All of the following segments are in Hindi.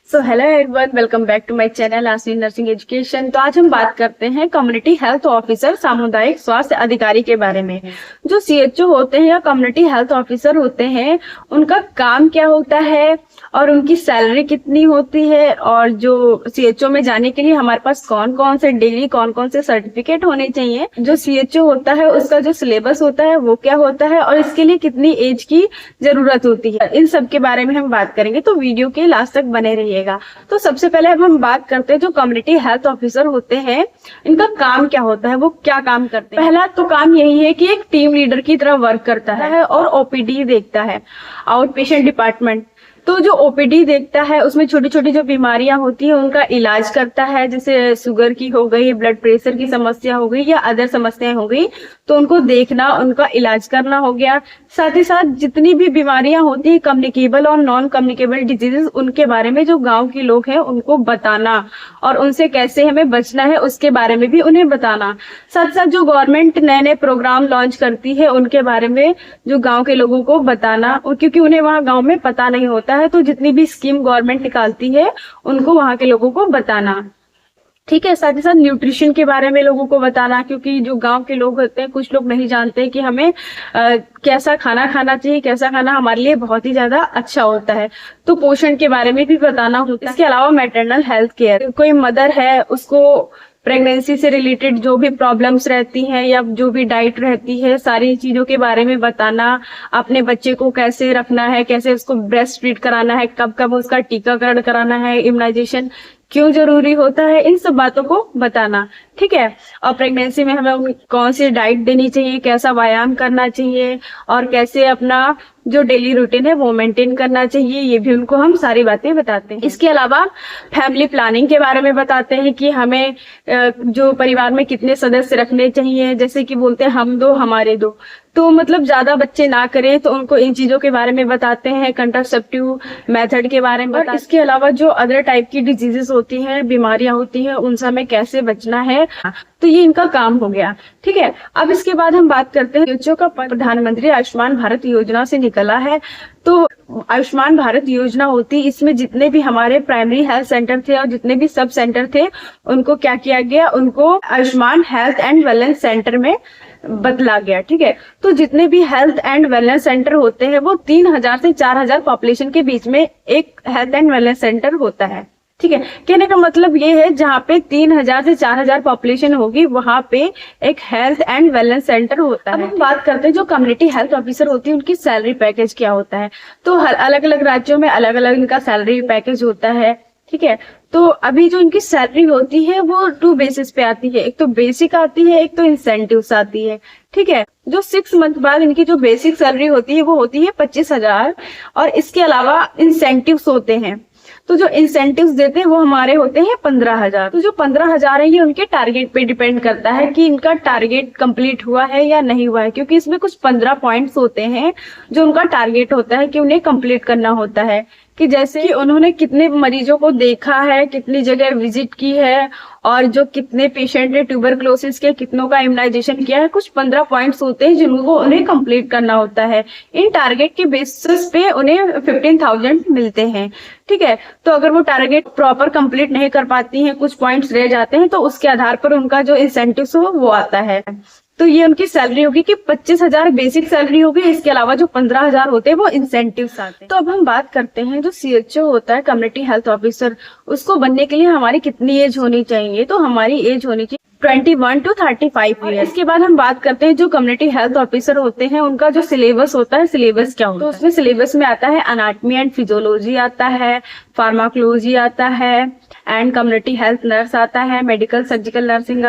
So hello everyone, welcome back to my channel Ashwin nursing education. तो आज हम बात करते हैं कम्युनिटी हेल्थ ऑफिसर सामुदायिक स्वास्थ्य अधिकारी के बारे में। जो सीएचओ होते हैं या कम्युनिटी हेल्थ ऑफिसर होते हैं, उनका काम क्या होता है और उनकी सैलरी कितनी होती है, और जो सीएचओ में जाने के लिए हमारे पास कौन कौन से डेली कौन कौन से सर्टिफिकेट होने चाहिए, जो सीएचओ होता है उसका जो सिलेबस होता है वो क्या होता है, और इसके लिए कितनी एज की जरूरत होती है, इन सब के बारे में हम बात करेंगे। तो वीडियो के लास्ट तक बने रहिएगा। तो सबसे पहले अब हम बात करते हैं जो कम्युनिटी हेल्थ ऑफिसर होते हैं, इनका काम क्या होता है, वो क्या काम करते हैं। पहला तो काम यही है कि एक टीम लीडर की तरह वर्क करता है और ओपीडी देखता है, आउट पेशेंट डिपार्टमेंट। तो जो ओपीडी देखता है उसमें छोटी छोटी जो बीमारियां होती है उनका इलाज करता है, जैसे शुगर की हो गई, ब्लड प्रेशर की समस्या हो गई या अदर समस्याएं हो गई, तो उनको देखना, उनका इलाज करना हो गया। साथ ही साथ जितनी भी बीमारियां होती है कम्युनिकेबल और नॉन कम्युनिकेबल डिजीजेस, उनके बारे में जो गांव के लोग हैं उनको बताना और उनसे कैसे हमें बचना है उसके बारे में भी उन्हें बताना। साथ साथ जो गवर्नमेंट नए नए प्रोग्राम लॉन्च करती है उनके बारे में जो गांव के लोगों को बताना, क्योंकि उन्हें वहाँ गांव में पता नहीं होता है, तो जितनी भी स्कीम गवर्नमेंट निकालती है उनको वहाँ के लोगों को बताना। ठीक है। साथ ही साथ न्यूट्रिशन के बारे में लोगों को बताना, क्योंकि जो गांव के लोग होते हैं कुछ लोग नहीं जानते कि हमें कैसा खाना खाना चाहिए, कैसा खाना हमारे लिए बहुत ही ज्यादा अच्छा होता है, तो पोषण के बारे में भी बताना होता है। इसके अलावा मैटरनल हेल्थ केयर, कोई मदर है उसको प्रेगनेंसी से रिलेटेड जो भी प्रॉब्लम्स रहती हैं या जो भी डाइट रहती है, सारी चीजों के बारे में बताना, अपने बच्चे को कैसे रखना है, कैसे उसको ब्रेस्ट फीड कराना है, कब कब उसका टीकाकरण कराना है, इम्यूनाइजेशन क्यों जरूरी होता है, इन सब बातों को बताना। ठीक है। और प्रेगनेंसी में हमें कौन सी डाइट देनी चाहिए, कैसा व्यायाम करना चाहिए और कैसे अपना जो डेली रूटीन है वो मेंटेन करना चाहिए, ये भी उनको हम सारी बातें बताते हैं। इसके अलावा फैमिली प्लानिंग के बारे में बताते हैं कि हमें जो परिवार में कितने सदस्य रखने चाहिए, जैसे कि बोलते हैं हम दो हमारे दो, तो मतलब ज्यादा बच्चे ना करें, तो उनको इन चीजों के बारे में बताते हैं, कंट्रासेप्टिव मेथड के बारे में। और इसके अलावा जो अदर टाइप की डिजीजेस होती हैं, बीमारियां होती हैं, उनसे हमें कैसे बचना है, तो ये इनका काम हो गया। ठीक है। अब इसके बाद हम बात करते हैं जो का प्रधानमंत्री आयुष्मान भारत योजना से निकला है। तो आयुष्मान भारत योजना होती, इसमें जितने भी हमारे प्राइमरी हेल्थ सेंटर थे और जितने भी सब सेंटर थे उनको क्या किया गया, उनको Ayushman health and wellness centre में बदला गया। ठीक है। तो जितने भी हेल्थ एंड वेलनेस सेंटर होते हैं वो 3000 से 4000 पॉपुलेशन के बीच में एक हेल्थ एंड वेलनेस सेंटर होता है। ठीक है। कहने का मतलब ये है जहाँ पे 3000 से 4000 पॉपुलेशन होगी वहां पे एक हेल्थ एंड वेलनेस सेंटर होता है। अब हम बात करते हैं जो कम्युनिटी हेल्थ ऑफिसर होती है उनकी सैलरी पैकेज क्या होता है। तो अलग अलग राज्यों में अलग अलग इनका सैलरी पैकेज होता है। ठीक है। तो अभी जो इनकी सैलरी होती है वो 2 बेसिस पे आती है, एक तो बेसिक आती है, एक तो इंसेंटिव्स आती है। ठीक है। जो 6 मंथ बाद इनकी जो बेसिक सैलरी होती है वो होती है 25,000, और इसके अलावा इंसेंटिव्स होते हैं। तो जो इंसेंटिव्स देते हैं वो हमारे होते हैं 15,000। तो जो 15,000 है ये उनके टारगेट पे डिपेंड करता है कि इनका टारगेट कंप्लीट हुआ है या नहीं हुआ है, क्योंकि इसमें कुछ 15 पॉइंट्स होते हैं जो उनका टारगेट होता है कि उन्हें कंप्लीट करना होता है, कि जैसे कि उन्होंने कितने मरीजों को देखा है, कितनी जगह विजिट की है, और जो कितने पेशेंट ने ट्यूबरक्लोसिस के कितनों का इम्यूनाइजेशन किया है। कुछ 15 पॉइंट्स होते हैं जिनको उन्हें कंप्लीट करना होता है। इन टारगेट के बेसिस पे उन्हें 15,000 मिलते हैं। ठीक है। तो अगर वो टारगेट प्रॉपर कंप्लीट नहीं कर पाती हैं, कुछ पॉइंट्स रह जाते हैं, तो उसके आधार पर उनका जो इंसेंटिव हो वो आता है। तो ये उनकी सैलरी होगी कि 25,000 बेसिक सैलरी होगी, इसके अलावा जो 15,000 होते हैं वो इंसेंटिव्स आते हैं। तो अब हम बात करते हैं जो सीएचओ होता है कम्युनिटी हेल्थ ऑफिसर, उसको बनने के लिए हमारी कितनी एज होनी चाहिए। तो हमारी एज होनी चाहिए 21 to 35 ईयर। इसके बाद हम बात करते हैं जो कम्युनिटी हेल्थ ऑफिसर होते हैं उनका जो सिलेबस होता है, सिलेबस क्या होता है। तो उसमें सिलेबस में आता है एनाटॉमी एंड फिजियोलॉजी आता है, फार्माकोलॉजी आता है, एंड कम्युनिटी हेल्थ नर्स आता है, medical surgical nursing,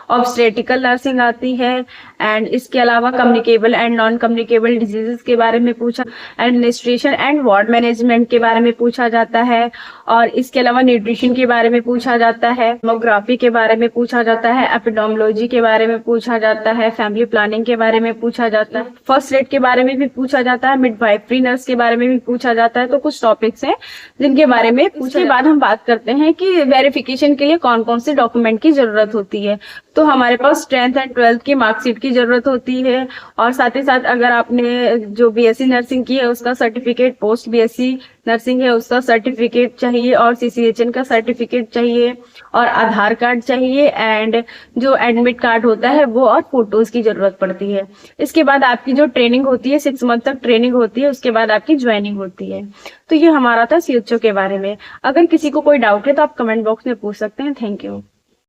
obstetrical nursing आती है, एंड इसके अलावा communicable and non communicable diseases के बारे में पूछा, एडमिनिस्ट्रेशन एंड वार्ड मैनेजमेंट के बारे में पूछा जाता है, और इसके अलावा न्यूट्रिशन के बारे में पूछा जाता है, डेमोग्राफी के बारे में पूछा जाता है, एपिडेमियोलॉजी के बारे में पूछा जाता है, फैमिली प्लानिंग के बारे में पूछा जाता है, फर्स्ट एड के बारे में भी पूछा जाता है, मिडवाइफरी नर्स के बारे में भी पूछा जाता है। तो कुछ टॉपिक्स हैं जिनके बारे में पूछे। बाद हम बात करते हैं कि वेरिफिकेशन के लिए कौन कौन से डॉक्यूमेंट की जरूरत होती है। तो हमारे पास 10th एंड 12th की मार्कशीट की जरूरत होती है, और साथ ही साथ अगर आपने जो बीएससी नर्सिंग की है उसका सर्टिफिकेट, पोस्ट बीएससी नर्सिंग है उसका सर्टिफिकेट चाहिए, और सीसीएचएन का सर्टिफिकेट चाहिए, और आधार कार्ड चाहिए, एंड जो एडमिट कार्ड होता है वो, और फोटोज की जरूरत पड़ती है। इसके बाद आपकी जो ट्रेनिंग होती है 6 मंथ तक ट्रेनिंग होती है, उसके बाद आपकी ज्वाइनिंग होती है। तो ये हमारा था सीएचओ के बारे में। अगर किसी को कोई डाउट है तो आप कमेंट बॉक्स में पूछ सकते हैं। Thank you.